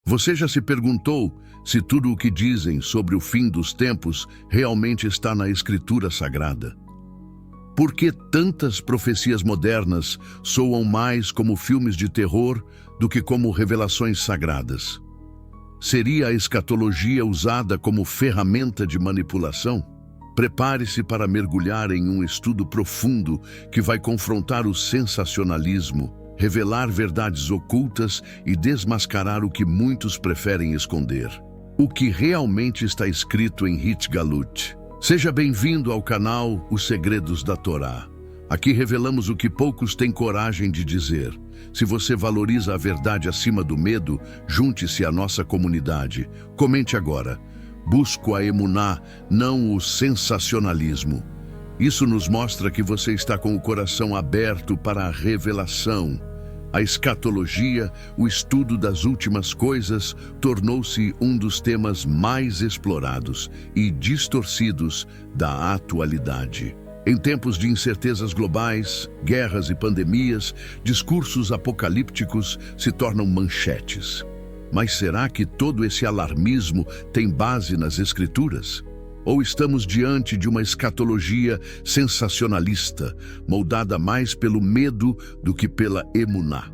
Você já se perguntou se tudo o que dizem sobre o fim dos tempos realmente está na Escritura Sagrada? Por que tantas profecias modernas soam mais como filmes de terror do que como revelações sagradas? Seria a escatologia usada como ferramenta de manipulação? Prepare-se para mergulhar em um estudo profundo que vai confrontar o sensacionalismo, revelar verdades ocultas e desmascarar o que muitos preferem esconder. O que realmente está escrito em Hit Galut. Seja bem-vindo ao canal Os Segredos da Torá. Aqui revelamos o que poucos têm coragem de dizer. Se você valoriza a verdade acima do medo, junte-se à nossa comunidade. Comente agora. Busco a emuná, não o sensacionalismo. Isso nos mostra que você está com o coração aberto para a revelação. A escatologia, o estudo das últimas coisas, tornou-se um dos temas mais explorados e distorcidos da atualidade. Em tempos de incertezas globais, guerras e pandemias, discursos apocalípticos se tornam manchetes. Mas será que todo esse alarmismo tem base nas Escrituras? Ou estamos diante de uma escatologia sensacionalista, moldada mais pelo medo do que pela emuná?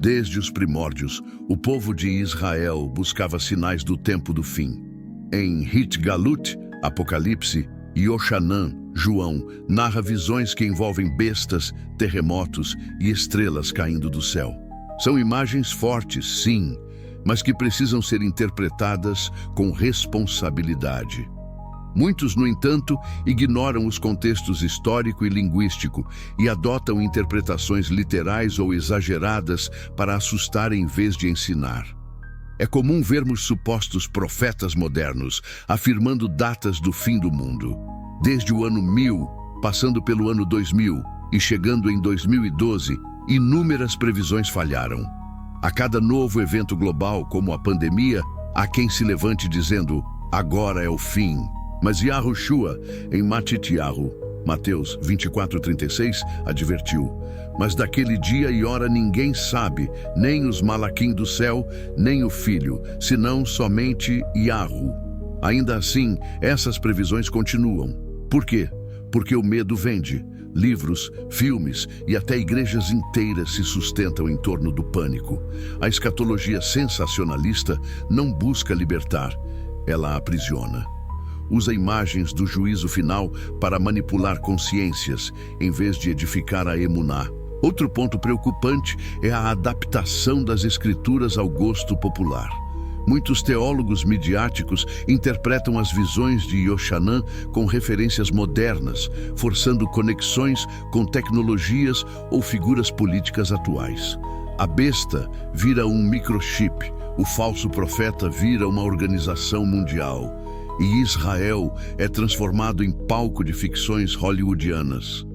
Desde os primórdios, o povo de Israel buscava sinais do tempo do fim. Em Hit Galut, Apocalipse, Yoshanan, João, narra visões que envolvem bestas, terremotos e estrelas caindo do céu. São imagens fortes, sim, mas que precisam ser interpretadas com responsabilidade. Muitos, no entanto, ignoram os contextos histórico e linguístico e adotam interpretações literais ou exageradas para assustar em vez de ensinar. É comum vermos supostos profetas modernos afirmando datas do fim do mundo. Desde o ano 1000, passando pelo ano 2000 e chegando em 2012, inúmeras previsões falharam. A cada novo evento global, como a pandemia, há quem se levante dizendo, agora é o fim. Mas Yahushua, em Matityahu, Mateus 24:36, advertiu, mas daquele dia e hora ninguém sabe, nem os malaquim do céu, nem o Filho, senão somente Yahu. Ainda assim, essas previsões continuam. Por quê? Porque o medo vende. Livros, filmes e até igrejas inteiras se sustentam em torno do pânico. A escatologia sensacionalista não busca libertar, ela aprisiona. Usa imagens do juízo final para manipular consciências, em vez de edificar a emuná. Outro ponto preocupante é a adaptação das escrituras ao gosto popular. Muitos teólogos midiáticos interpretam as visões de Yoshanan com referências modernas, forçando conexões com tecnologias ou figuras políticas atuais. A besta vira um microchip, o falso profeta vira uma organização mundial. E Israel é transformado em palco de ficções hollywoodianas.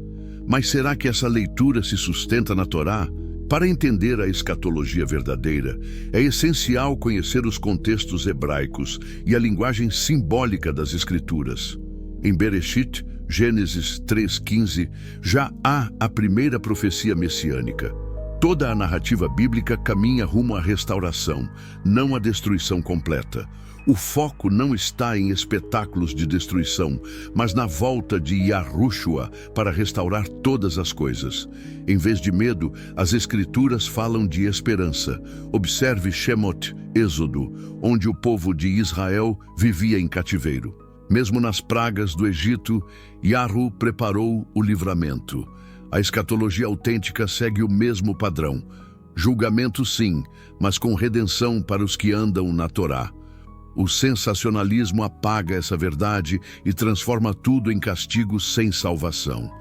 Mas será que essa leitura se sustenta na Torá? Para entender a escatologia verdadeira, é essencial conhecer os contextos hebraicos e a linguagem simbólica das Escrituras. Em Bereshit, Gênesis 3:15, já há a primeira profecia messiânica. Toda a narrativa bíblica caminha rumo à restauração, não à destruição completa. O foco não está em espetáculos de destruição, mas na volta de Yahushua para restaurar todas as coisas. Em vez de medo, as Escrituras falam de esperança. Observe Shemot, Êxodo, onde o povo de Israel vivia em cativeiro. Mesmo nas pragas do Egito, Yahu preparou o livramento. A escatologia autêntica segue o mesmo padrão. Julgamento sim, mas com redenção para os que andam na Torá. O sensacionalismo apaga essa verdade e transforma tudo em castigo sem salvação.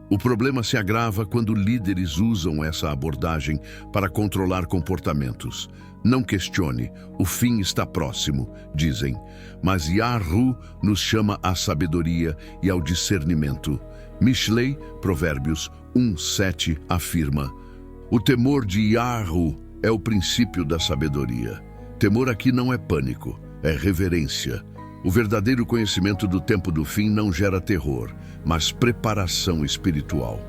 O problema se agrava quando líderes usam essa abordagem para controlar comportamentos. Não questione, o fim está próximo, dizem, mas Yahu nos chama à sabedoria e ao discernimento. Mishlei, Provérbios 1:7, afirma, o temor de Yahu é o princípio da sabedoria. Temor aqui não é pânico, é reverência. O verdadeiro conhecimento do tempo do fim não gera terror, mas preparação espiritual.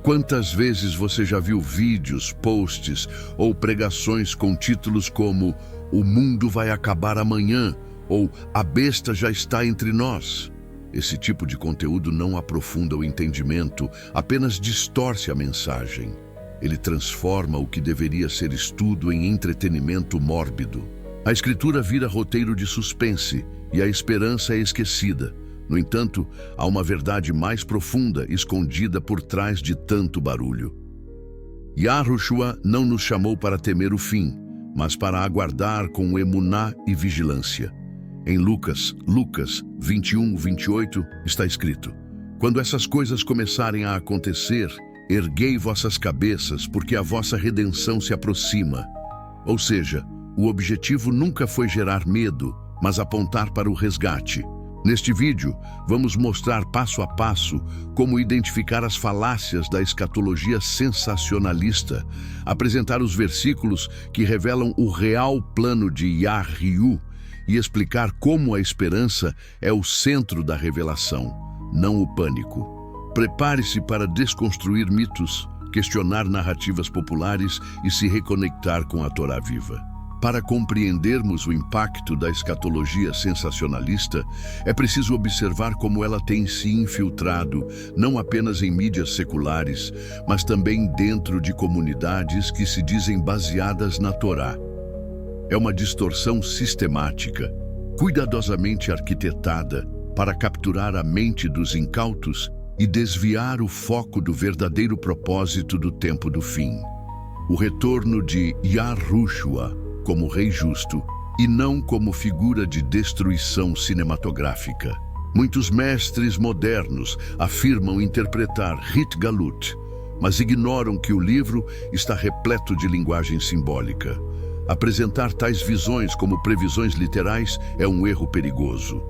Quantas vezes você já viu vídeos, posts ou pregações com títulos como "O mundo vai acabar amanhã" ou "A besta já está entre nós"? Esse tipo de conteúdo não aprofunda o entendimento, apenas distorce a mensagem. Ele transforma o que deveria ser estudo em entretenimento mórbido. A escritura vira roteiro de suspense e a esperança é esquecida. No entanto, há uma verdade mais profunda escondida por trás de tanto barulho. Yahushua não nos chamou para temer o fim, mas para aguardar com emuná e vigilância. Em Lucas 21:28 está escrito: "Quando essas coisas começarem a acontecer, erguei vossas cabeças, porque a vossa redenção se aproxima." Ou seja, o objetivo nunca foi gerar medo, mas apontar para o resgate. Neste vídeo, vamos mostrar passo a passo como identificar as falácias da escatologia sensacionalista, apresentar os versículos que revelam o real plano de Yahu e explicar como a esperança é o centro da revelação, não o pânico. Prepare-se para desconstruir mitos, questionar narrativas populares e se reconectar com a Torá viva. Para compreendermos o impacto da escatologia sensacionalista, é preciso observar como ela tem se infiltrado, não apenas em mídias seculares, mas também dentro de comunidades que se dizem baseadas na Torá. É uma distorção sistemática, cuidadosamente arquitetada para capturar a mente dos incautos e desviar o foco do verdadeiro propósito do tempo do fim. O retorno de Yahushua como Rei Justo e não como figura de destruição cinematográfica. Muitos mestres modernos afirmam interpretar Hit Galut, mas ignoram que o livro está repleto de linguagem simbólica. Apresentar tais visões como previsões literais é um erro perigoso.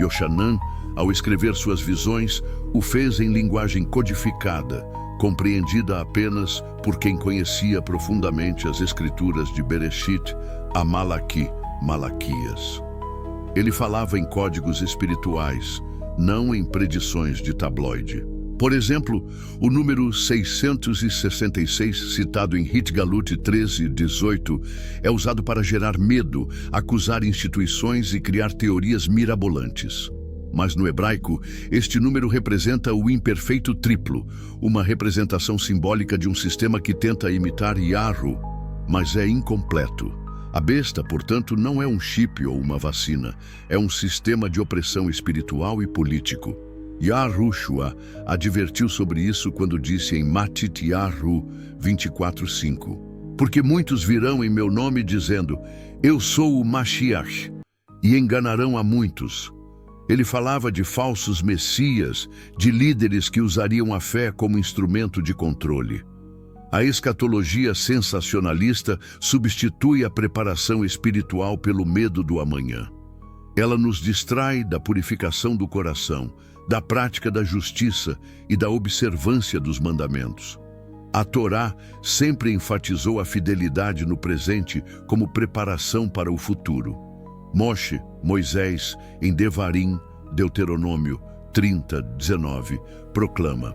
Yochanan, ao escrever suas visões, o fez em linguagem codificada, compreendida apenas por quem conhecia profundamente as escrituras de Bereshit a Malaquias. Ele falava em códigos espirituais, não em predições de tabloide. Por exemplo, o número 666, citado em Hit Galut 13:18, é usado para gerar medo, acusar instituições e criar teorias mirabolantes. Mas no hebraico, este número representa o imperfeito triplo, uma representação simbólica de um sistema que tenta imitar Yahu, mas é incompleto. A besta, portanto, não é um chip ou uma vacina, é um sistema de opressão espiritual e político. Yahushua advertiu sobre isso quando disse em Matityahu 24:5: "Porque muitos virão em meu nome dizendo, eu sou o Mashiach, e enganarão a muitos." Ele falava de falsos messias, de líderes que usariam a fé como instrumento de controle. A escatologia sensacionalista substitui a preparação espiritual pelo medo do amanhã. Ela nos distrai da purificação do coração, da prática da justiça e da observância dos mandamentos. A Torá sempre enfatizou a fidelidade no presente como preparação para o futuro. Moisés, em Devarim, Deuteronômio 30:19, proclama: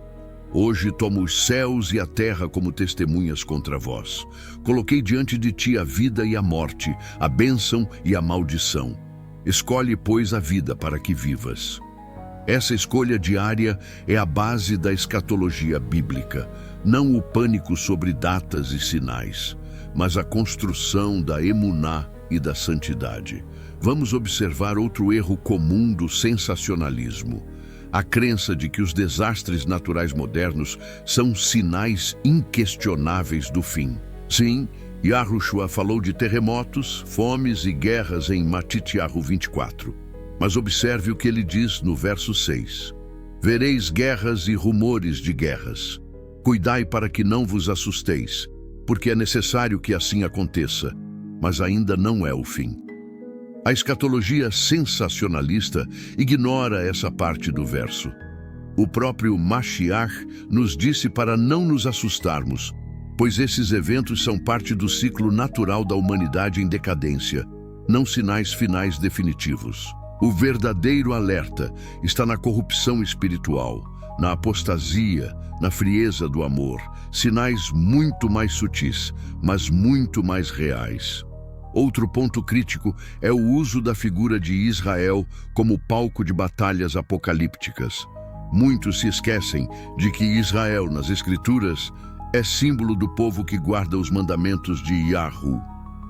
"Hoje tomo os céus e a terra como testemunhas contra vós. Coloquei diante de ti a vida e a morte, a bênção e a maldição. Escolhe, pois, a vida para que vivas." Essa escolha diária é a base da escatologia bíblica, não o pânico sobre datas e sinais, mas a construção da emuná e da santidade. Vamos observar outro erro comum do sensacionalismo: a crença de que os desastres naturais modernos são sinais inquestionáveis do fim. Sim, Yahushua falou de terremotos, fomes e guerras em Matityahu 24. Mas observe o que ele diz no verso 6. "Vereis guerras e rumores de guerras. Cuidai para que não vos assusteis, porque é necessário que assim aconteça, mas ainda não é o fim." A escatologia sensacionalista ignora essa parte do verso. O próprio Mashiach nos disse para não nos assustarmos, pois esses eventos são parte do ciclo natural da humanidade em decadência, não sinais finais definitivos. O verdadeiro alerta está na corrupção espiritual, na apostasia, na frieza do amor, sinais muito mais sutis, mas muito mais reais. Outro ponto crítico é o uso da figura de Israel como palco de batalhas apocalípticas. Muitos se esquecem de que Israel, nas Escrituras, é símbolo do povo que guarda os mandamentos de Yahu,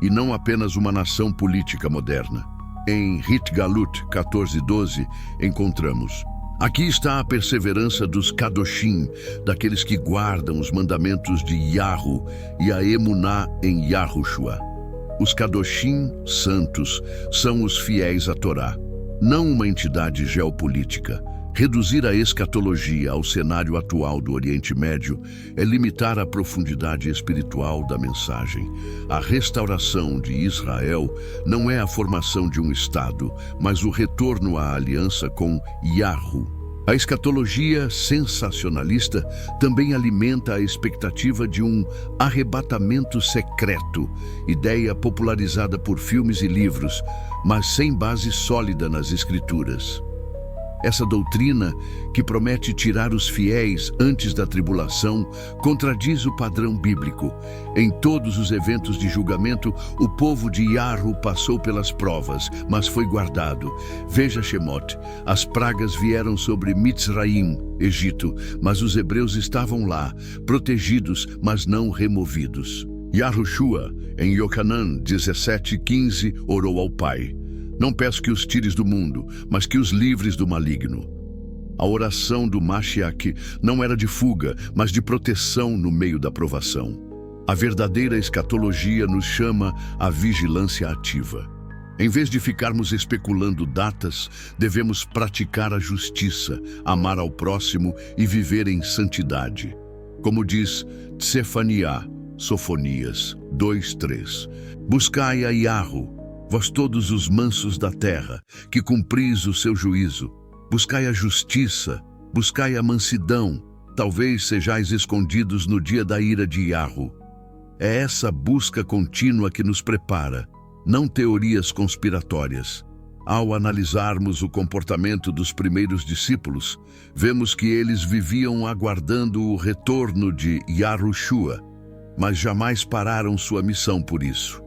e não apenas uma nação política moderna. Em Hitgalut 14:12, encontramos: aqui está a perseverança dos Kadoshim, daqueles que guardam os mandamentos de Yahu, e a emuná em Yahushua. Os Kadoshim, santos, são os fiéis à Torá, não uma entidade geopolítica. Reduzir a escatologia ao cenário atual do Oriente Médio é limitar a profundidade espiritual da mensagem. A restauração de Israel não é a formação de um Estado, mas o retorno à aliança com Yahu. A escatologia sensacionalista também alimenta a expectativa de um arrebatamento secreto, ideia popularizada por filmes e livros, mas sem base sólida nas Escrituras. Essa doutrina, que promete tirar os fiéis antes da tribulação, contradiz o padrão bíblico. Em todos os eventos de julgamento, o povo de Yahu passou pelas provas, mas foi guardado. Veja Shemot: as pragas vieram sobre Mitzraim, Egito, mas os hebreus estavam lá, protegidos, mas não removidos. Yahushua, em Yohanan 17:15, orou ao Pai: não peço que os tires do mundo, mas que os livres do maligno. A oração do Mashiach não era de fuga, mas de proteção no meio da provação. A verdadeira escatologia nos chama à vigilância ativa. Em vez de ficarmos especulando datas, devemos praticar a justiça, amar ao próximo e viver em santidade. Como diz Tsefaniah, Sofonias 2:3, buscai a Yahu, vós todos os mansos da terra, que cumpris o seu juízo. Buscai a justiça, buscai a mansidão, talvez sejais escondidos no dia da ira de Yahu. É essa busca contínua que nos prepara, não teorias conspiratórias. Ao analisarmos o comportamento dos primeiros discípulos, vemos que eles viviam aguardando o retorno de Yahushua, mas jamais pararam sua missão por isso.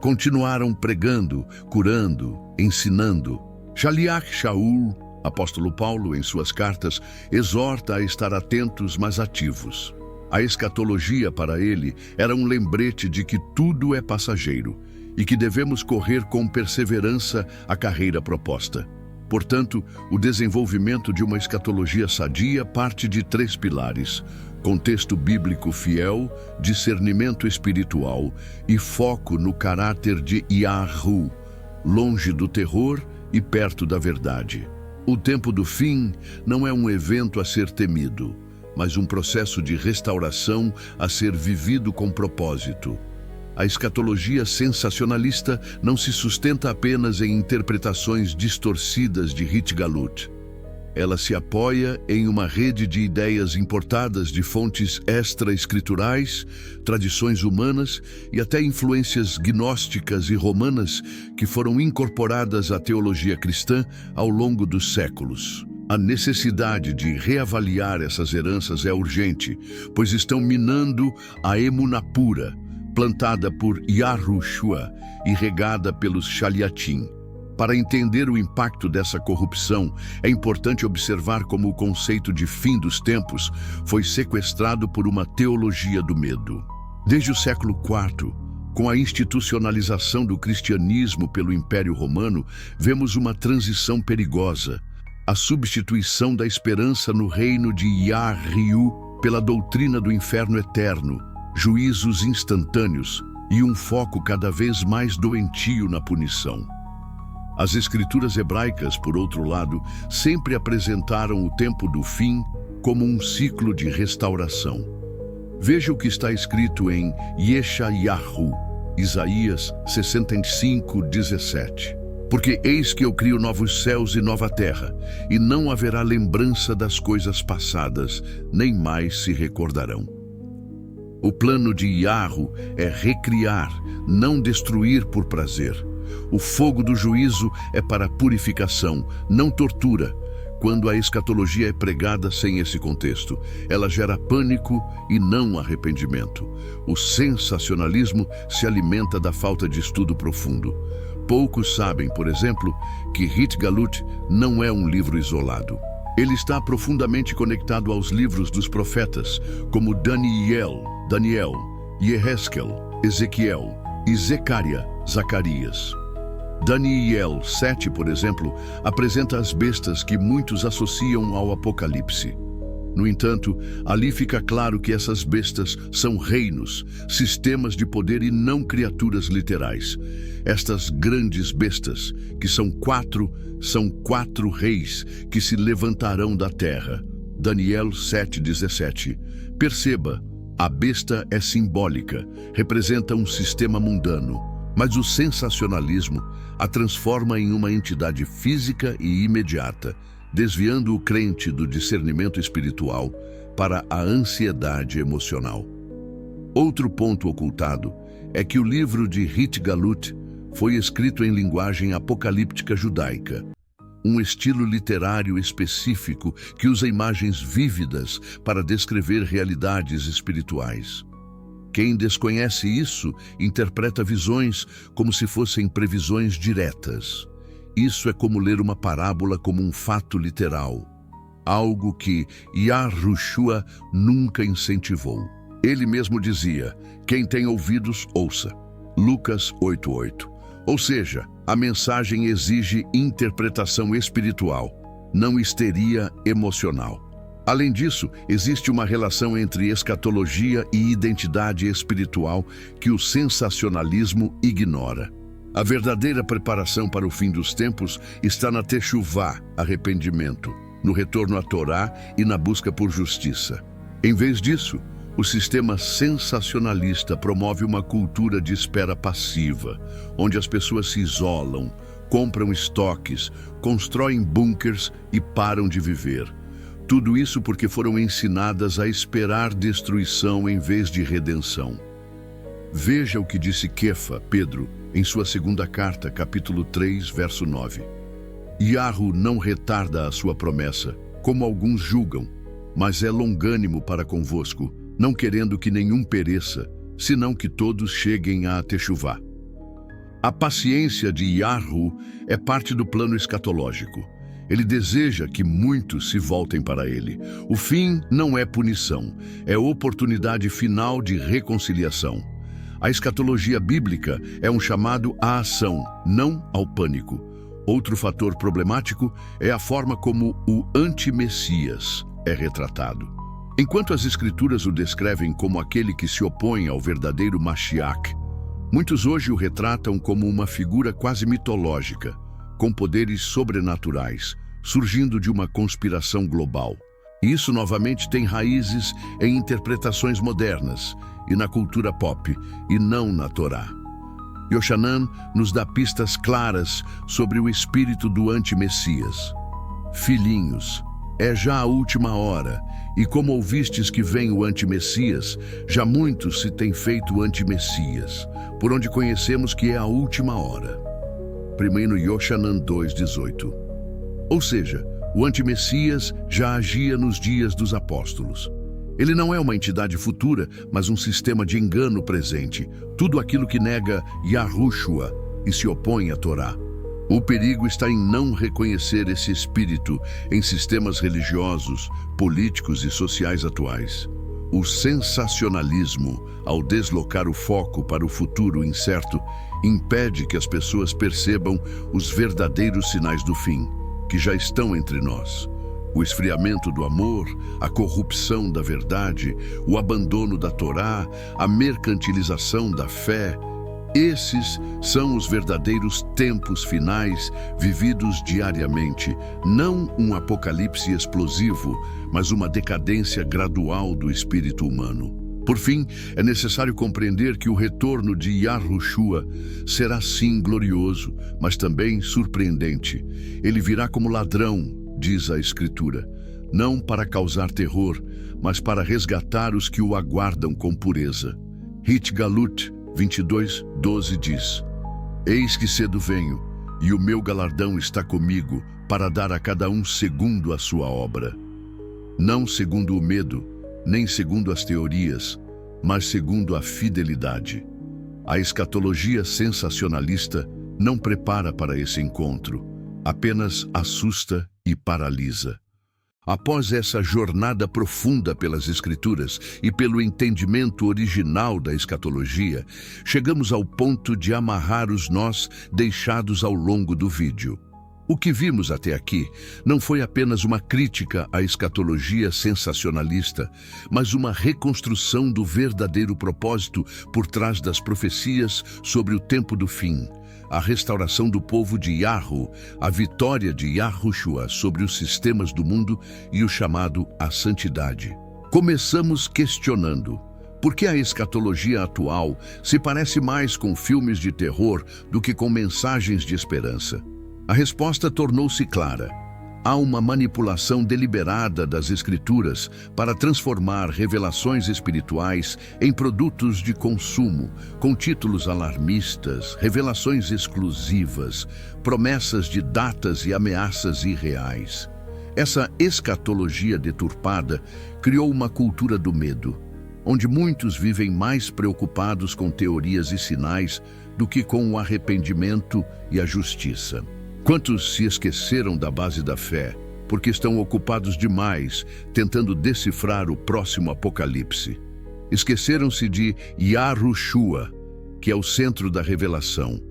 Continuaram pregando, curando, ensinando. Shaliach Shaul, apóstolo Paulo, em suas cartas, exorta a estar atentos, mas ativos. A escatologia para ele era um lembrete de que tudo é passageiro e que devemos correr com perseverança a carreira proposta. Portanto, o desenvolvimento de uma escatologia sadia parte de 3 pilares: contexto bíblico fiel, discernimento espiritual e foco no caráter de Yahu, longe do terror e perto da verdade. O tempo do fim não é um evento a ser temido, mas um processo de restauração a ser vivido com propósito. A escatologia sensacionalista não se sustenta apenas em interpretações distorcidas de Hitgalut. Ela se apoia em uma rede de ideias importadas de fontes extra-escriturais, tradições humanas e até influências gnósticas e romanas que foram incorporadas à teologia cristã ao longo dos séculos. A necessidade de reavaliar essas heranças é urgente, pois estão minando a emuná pura, plantada por Yahushua e regada pelos Shaliachim. Para entender o impacto dessa corrupção, é importante observar como o conceito de fim dos tempos foi sequestrado por uma teologia do medo. Desde o século IV, com a institucionalização do cristianismo pelo Império Romano, vemos uma transição perigosa: a substituição da esperança no reino de Yahu pela doutrina do inferno eterno, juízos instantâneos e um foco cada vez mais doentio na punição. As escrituras hebraicas, por outro lado, sempre apresentaram o tempo do fim como um ciclo de restauração. Veja o que está escrito em Yeshayahu, Isaías 65:17. Porque eis que eu crio novos céus e nova terra, e não haverá lembrança das coisas passadas, nem mais se recordarão. O plano de Yahu é recriar, não destruir por prazer. O fogo do juízo é para purificação, não tortura. quando a escatologia é pregada sem esse contexto. Ela gera pânico e não arrependimento. O sensacionalismo se alimenta da falta de estudo profundo. Poucos sabem, por exemplo, que Hitgalut não é um livro isolado. Ele está profundamente conectado aos livros dos profetas, como Daniel, Yehezkel, Ezequiel e Zacarias. Daniel 7, por exemplo, apresenta as bestas que muitos associam ao Apocalipse. No entanto, ali fica claro que essas bestas são reinos, sistemas de poder e não criaturas literais. Estas grandes bestas, que são quatro reis que se levantarão da terra. Daniel 7:17. Perceba, a besta é simbólica, representa um sistema mundano, mas o sensacionalismo a transforma em uma entidade física e imediata, desviando o crente do discernimento espiritual para a ansiedade emocional. Outro ponto ocultado é que o livro de Hitgalut foi escrito em linguagem apocalíptica judaica, um estilo literário específico que usa imagens vívidas para descrever realidades espirituais. Quem desconhece isso interpreta visões como se fossem previsões diretas. Isso é como ler uma parábola como um fato literal, algo que Yahushua nunca incentivou. Ele mesmo dizia: quem tem ouvidos, ouça. Lucas 8:8. Ou seja, a mensagem exige interpretação espiritual, não histeria emocional. Além disso, existe uma relação entre escatologia e identidade espiritual que o sensacionalismo ignora. A verdadeira preparação para o fim dos tempos está na Teshuvá, arrependimento, no retorno à Torá e na busca por justiça. Em vez disso, o sistema sensacionalista promove uma cultura de espera passiva, onde as pessoas se isolam, compram estoques, constroem bunkers e param de viver. Tudo isso porque foram ensinadas a esperar destruição em vez de redenção. Veja o que disse Kefa, Pedro, em sua segunda carta, capítulo 3, verso 9. Yahu não retarda a sua promessa, como alguns julgam, mas é longânimo para convosco, não querendo que nenhum pereça, senão que todos cheguem à Teshuvá. A paciência de Yahu é parte do plano escatológico. Ele deseja que muitos se voltem para ele. O fim não é punição, é oportunidade final de reconciliação. A escatologia bíblica é um chamado à ação, não ao pânico. Outro fator problemático é a forma como o anti-Messias é retratado. Enquanto as escrituras o descrevem como aquele que se opõe ao verdadeiro Mashiach, muitos hoje o retratam como uma figura quase mitológica, com poderes sobrenaturais, surgindo de uma conspiração global. Isso novamente tem raízes em interpretações modernas e na cultura pop, e não na Torá. Yochanan nos dá pistas claras sobre o espírito do anti-Messias. Filhinhos, é já a última hora, e como ouvistes que vem o anti-Messias, já muitos se têm feito anti-Messias, por onde conhecemos que é a última hora. 1 Yochanan 2:18. Ou seja, o anti-Messias já agia nos dias dos apóstolos. Ele não é uma entidade futura, mas um sistema de engano presente, tudo aquilo que nega Yahushua e se opõe à Torá. O perigo está em não reconhecer esse espírito em sistemas religiosos, políticos e sociais atuais. O sensacionalismo, ao deslocar o foco para o futuro incerto, impede que as pessoas percebam os verdadeiros sinais do fim, que já estão entre nós. O esfriamento do amor, a corrupção da verdade, o abandono da Torá, a mercantilização da fé. Esses são os verdadeiros tempos finais vividos diariamente, não um apocalipse explosivo, mas uma decadência gradual do espírito humano. Por fim, é necessário compreender que o retorno de Yahushua será sim glorioso, mas também surpreendente. Ele virá como ladrão, diz a Escritura, não para causar terror, mas para resgatar os que o aguardam com pureza. Hitgalut 22:12 diz: Eis que cedo venho, e o meu galardão está comigo para dar a cada um segundo a sua obra. Não segundo o medo, nem segundo as teorias, mas segundo a fidelidade. A escatologia sensacionalista não prepara para esse encontro, apenas assusta e paralisa. Após essa jornada profunda pelas Escrituras e pelo entendimento original da escatologia, chegamos ao ponto de amarrar os nós deixados ao longo do vídeo. O que vimos até aqui não foi apenas uma crítica à escatologia sensacionalista, mas uma reconstrução do verdadeiro propósito por trás das profecias sobre o tempo do fim, a restauração do povo de Yahu, a vitória de Yahushua sobre os sistemas do mundo e o chamado à santidade. Começamos questionando: por que a escatologia atual se parece mais com filmes de terror do que com mensagens de esperança? A resposta tornou-se clara. Há uma manipulação deliberada das Escrituras para transformar revelações espirituais em produtos de consumo, com títulos alarmistas, revelações exclusivas, promessas de datas e ameaças irreais. Essa escatologia deturpada criou uma cultura do medo, onde muitos vivem mais preocupados com teorias e sinais do que com o arrependimento e a justiça. Quantos se esqueceram da base da fé, porque estão ocupados demais tentando decifrar o próximo apocalipse? Esqueceram-se de Yahushua, que é o centro da revelação.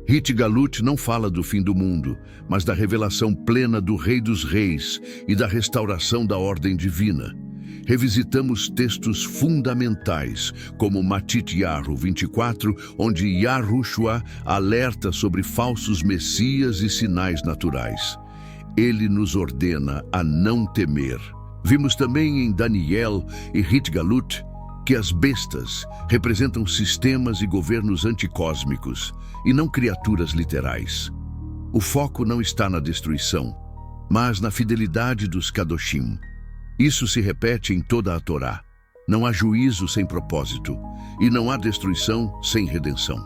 Hit Galut não fala do fim do mundo, mas da revelação plena do Rei dos Reis e da restauração da ordem divina. Revisitamos textos fundamentais, como Matityahu 24, onde Yahushua alerta sobre falsos messias e sinais naturais. Ele nos ordena a não temer. Vimos também em Daniel e Hit Galut que as bestas representam sistemas e governos anticósmicos, e não criaturas literais. O foco não está na destruição, mas na fidelidade dos Kadoshim. Isso se repete em toda a Torá. Não há juízo sem propósito, e não há destruição sem redenção.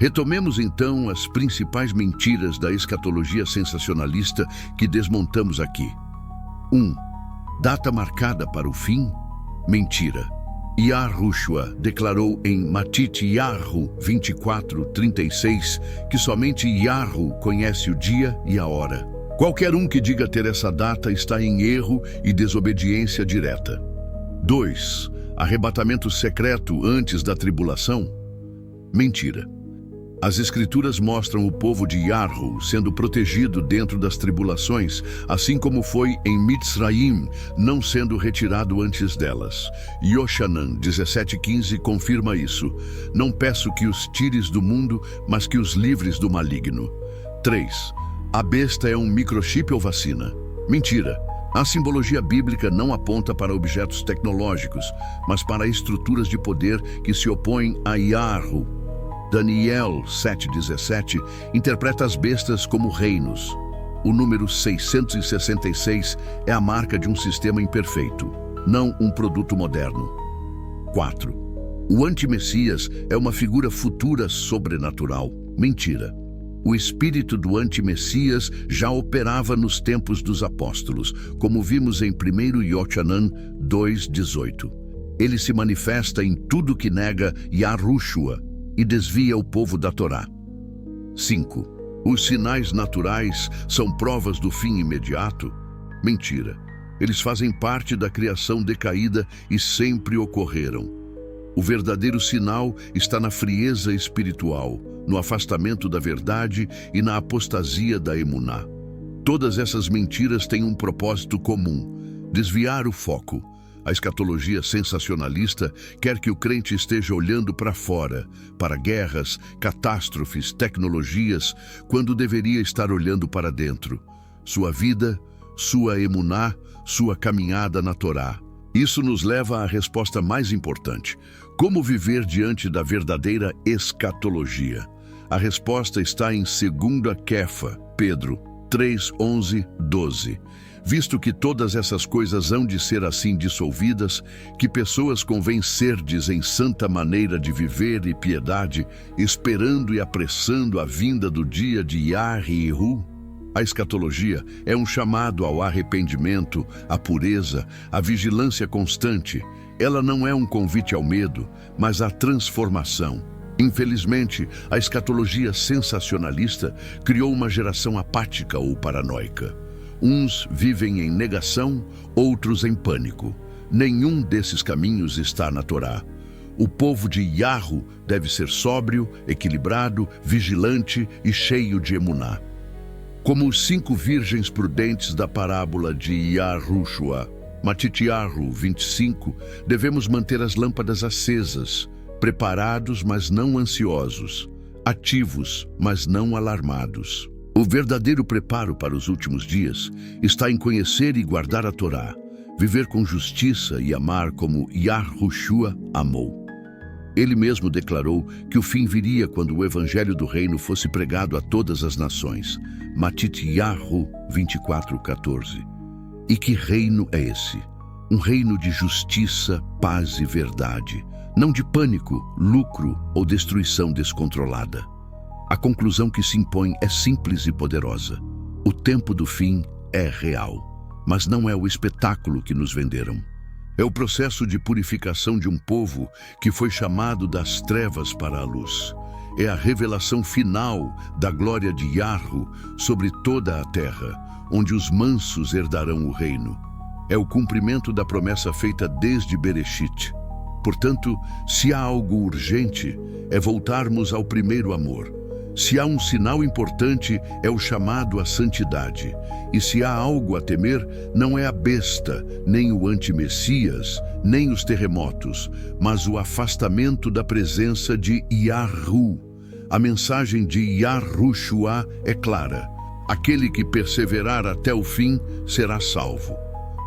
Retomemos então as principais mentiras da escatologia sensacionalista que desmontamos aqui. 1. Data marcada para o fim? Mentira. Yahushua declarou em Matityahu 24:36 que somente Yahu conhece o dia e a hora. Qualquer um que diga ter essa data está em erro e desobediência direta. 2. Arrebatamento secreto antes da tribulação? Mentira. As Escrituras mostram o povo de Yahu sendo protegido dentro das tribulações, assim como foi em Mitzraim, não sendo retirado antes delas. Yoshanan 17:15 confirma isso. Não peço que os tires do mundo, mas que os livres do maligno. 3. A besta é um microchip ou vacina? Mentira. A simbologia bíblica não aponta para objetos tecnológicos, mas para estruturas de poder que se opõem a Yahu. Daniel 7:17 interpreta as bestas como reinos. O número 666 é a marca de um sistema imperfeito, não um produto moderno. 4. O antimessias é uma figura futura sobrenatural. Mentira. O espírito do antimessias já operava nos tempos dos apóstolos, como vimos em 1 Yochanan 2:18. Ele se manifesta em tudo que nega Yahushua e desvia o povo da Torá. 5. Os sinais naturais são provas do fim imediato? Mentira. Eles fazem parte da criação decaída e sempre ocorreram. O verdadeiro sinal está na frieza espiritual, no afastamento da verdade e na apostasia da emuná. Todas essas mentiras têm um propósito comum: desviar o foco. A escatologia sensacionalista quer que o crente esteja olhando para fora, para guerras, catástrofes, tecnologias, quando deveria estar olhando para dentro. Sua vida, sua emuná, sua caminhada na Torá. Isso nos leva à resposta mais importante: como viver diante da verdadeira escatologia? A resposta está em 2 Kefa, Pedro 3:11-12. Visto que todas essas coisas hão de ser assim dissolvidas, que pessoas convém serdes em santa maneira de viver e piedade, esperando e apressando a vinda do dia de Yahu. A escatologia é um chamado ao arrependimento, à pureza, à vigilância constante. Ela não é um convite ao medo, mas à transformação. Infelizmente, a escatologia sensacionalista criou uma geração apática ou paranoica. Uns vivem em negação, outros em pânico. Nenhum desses caminhos está na Torá. O povo de Yahu deve ser sóbrio, equilibrado, vigilante e cheio de emuná. Como os 5 virgens prudentes da parábola de Yahushua, Matityahu 25, devemos manter as lâmpadas acesas, preparados, mas não ansiosos, ativos, mas não alarmados. O verdadeiro preparo para os últimos dias está em conhecer e guardar a Torá, viver com justiça e amar como Yahushua amou. Ele mesmo declarou que o fim viria quando o evangelho do reino fosse pregado a todas as nações. Matityahu 24:14. E que reino é esse? Um reino de justiça, paz e verdade, não de pânico, lucro ou destruição descontrolada. A conclusão que se impõe é simples e poderosa. O tempo do fim é real, mas não é o espetáculo que nos venderam. É o processo de purificação de um povo que foi chamado das trevas para a luz. É a revelação final da glória de Yahu sobre toda a terra, onde os mansos herdarão o reino. É o cumprimento da promessa feita desde Bereshit. Portanto, se há algo urgente, é voltarmos ao primeiro amor. Se há um sinal importante, é o chamado à santidade. E se há algo a temer, não é a besta, nem o anti-messias, nem os terremotos, mas o afastamento da presença de Yahu. A mensagem de Yahushua é clara. Aquele que perseverar até o fim será salvo.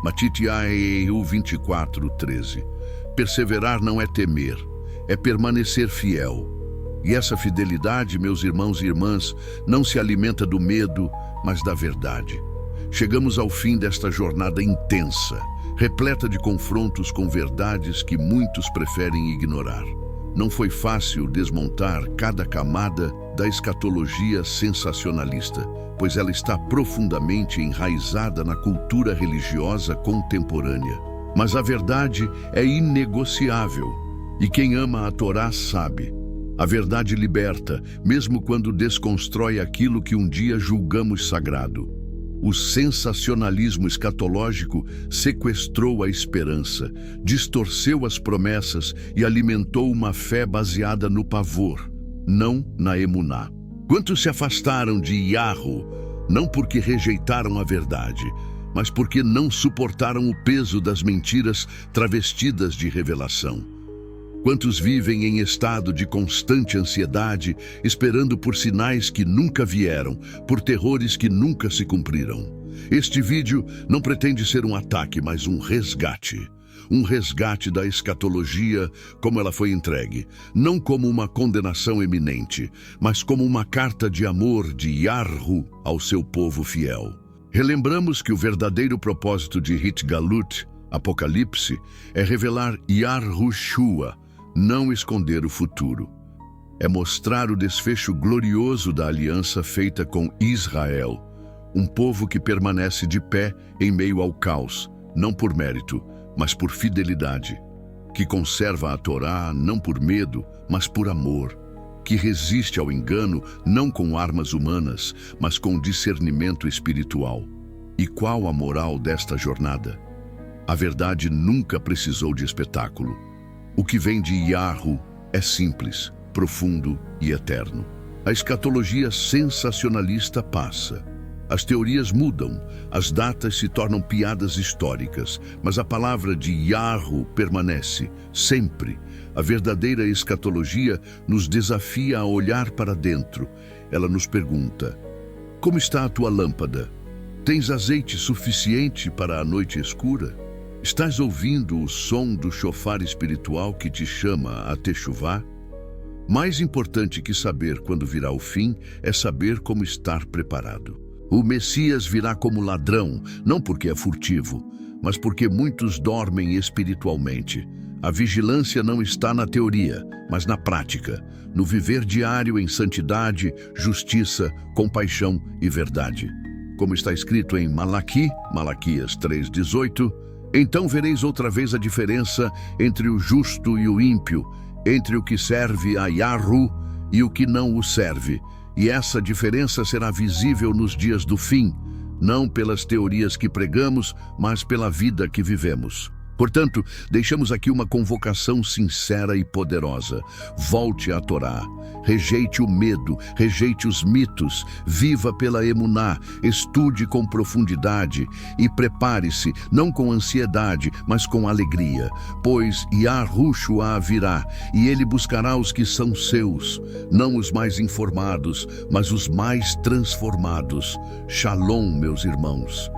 Matityahu 24:13. Perseverar não é temer, é permanecer fiel. E essa fidelidade, meus irmãos e irmãs, não se alimenta do medo, mas da verdade. Chegamos ao fim desta jornada intensa, repleta de confrontos com verdades que muitos preferem ignorar. Não foi fácil desmontar cada camada da escatologia sensacionalista, pois ela está profundamente enraizada na cultura religiosa contemporânea. Mas a verdade é inegociável, e quem ama a Torá sabe. A verdade liberta, mesmo quando desconstrói aquilo que um dia julgamos sagrado. O sensacionalismo escatológico sequestrou a esperança, distorceu as promessas e alimentou uma fé baseada no pavor, não na emuná. Quantos se afastaram de Yahu, não porque rejeitaram a verdade, mas porque não suportaram o peso das mentiras travestidas de revelação? Quantos vivem em estado de constante ansiedade, esperando por sinais que nunca vieram, por terrores que nunca se cumpriram? Este vídeo não pretende ser um ataque, mas um resgate. Um resgate da escatologia como ela foi entregue, não como uma condenação eminente, mas como uma carta de amor de Yahu ao seu povo fiel. Relembramos que o verdadeiro propósito de Hitgalut, Apocalipse, é revelar Yahushua, não esconder o futuro. É mostrar o desfecho glorioso da aliança feita com Israel, um povo que permanece de pé em meio ao caos, não por mérito, mas por fidelidade, que conserva a Torá não por medo, mas por amor, que resiste ao engano não com armas humanas, mas com discernimento espiritual. E qual a moral desta jornada? A verdade nunca precisou de espetáculo. O que vem de Yahu é simples, profundo e eterno. A escatologia sensacionalista passa. As teorias mudam, as datas se tornam piadas históricas, mas a palavra de Yahu permanece, sempre. A verdadeira escatologia nos desafia a olhar para dentro. Ela nos pergunta: como está a tua lâmpada? Tens azeite suficiente para a noite escura? Estás ouvindo o som do shofar espiritual que te chama a techuvá? Mais importante que saber quando virá o fim é saber como estar preparado. O Messias virá como ladrão, não porque é furtivo, mas porque muitos dormem espiritualmente. A vigilância não está na teoria, mas na prática, no viver diário em santidade, justiça, compaixão e verdade. Como está escrito em Malaquias 3:18, então vereis outra vez a diferença entre o justo e o ímpio, entre o que serve a Yahru e o que não o serve. E essa diferença será visível nos dias do fim, não pelas teorias que pregamos, mas pela vida que vivemos. Portanto, deixamos aqui uma convocação sincera e poderosa. Volte à Torá. Rejeite o medo, rejeite os mitos, viva pela emuná, estude com profundidade e prepare-se, não com ansiedade, mas com alegria, pois Yahushua virá e ele buscará os que são seus, não os mais informados, mas os mais transformados. Shalom, meus irmãos.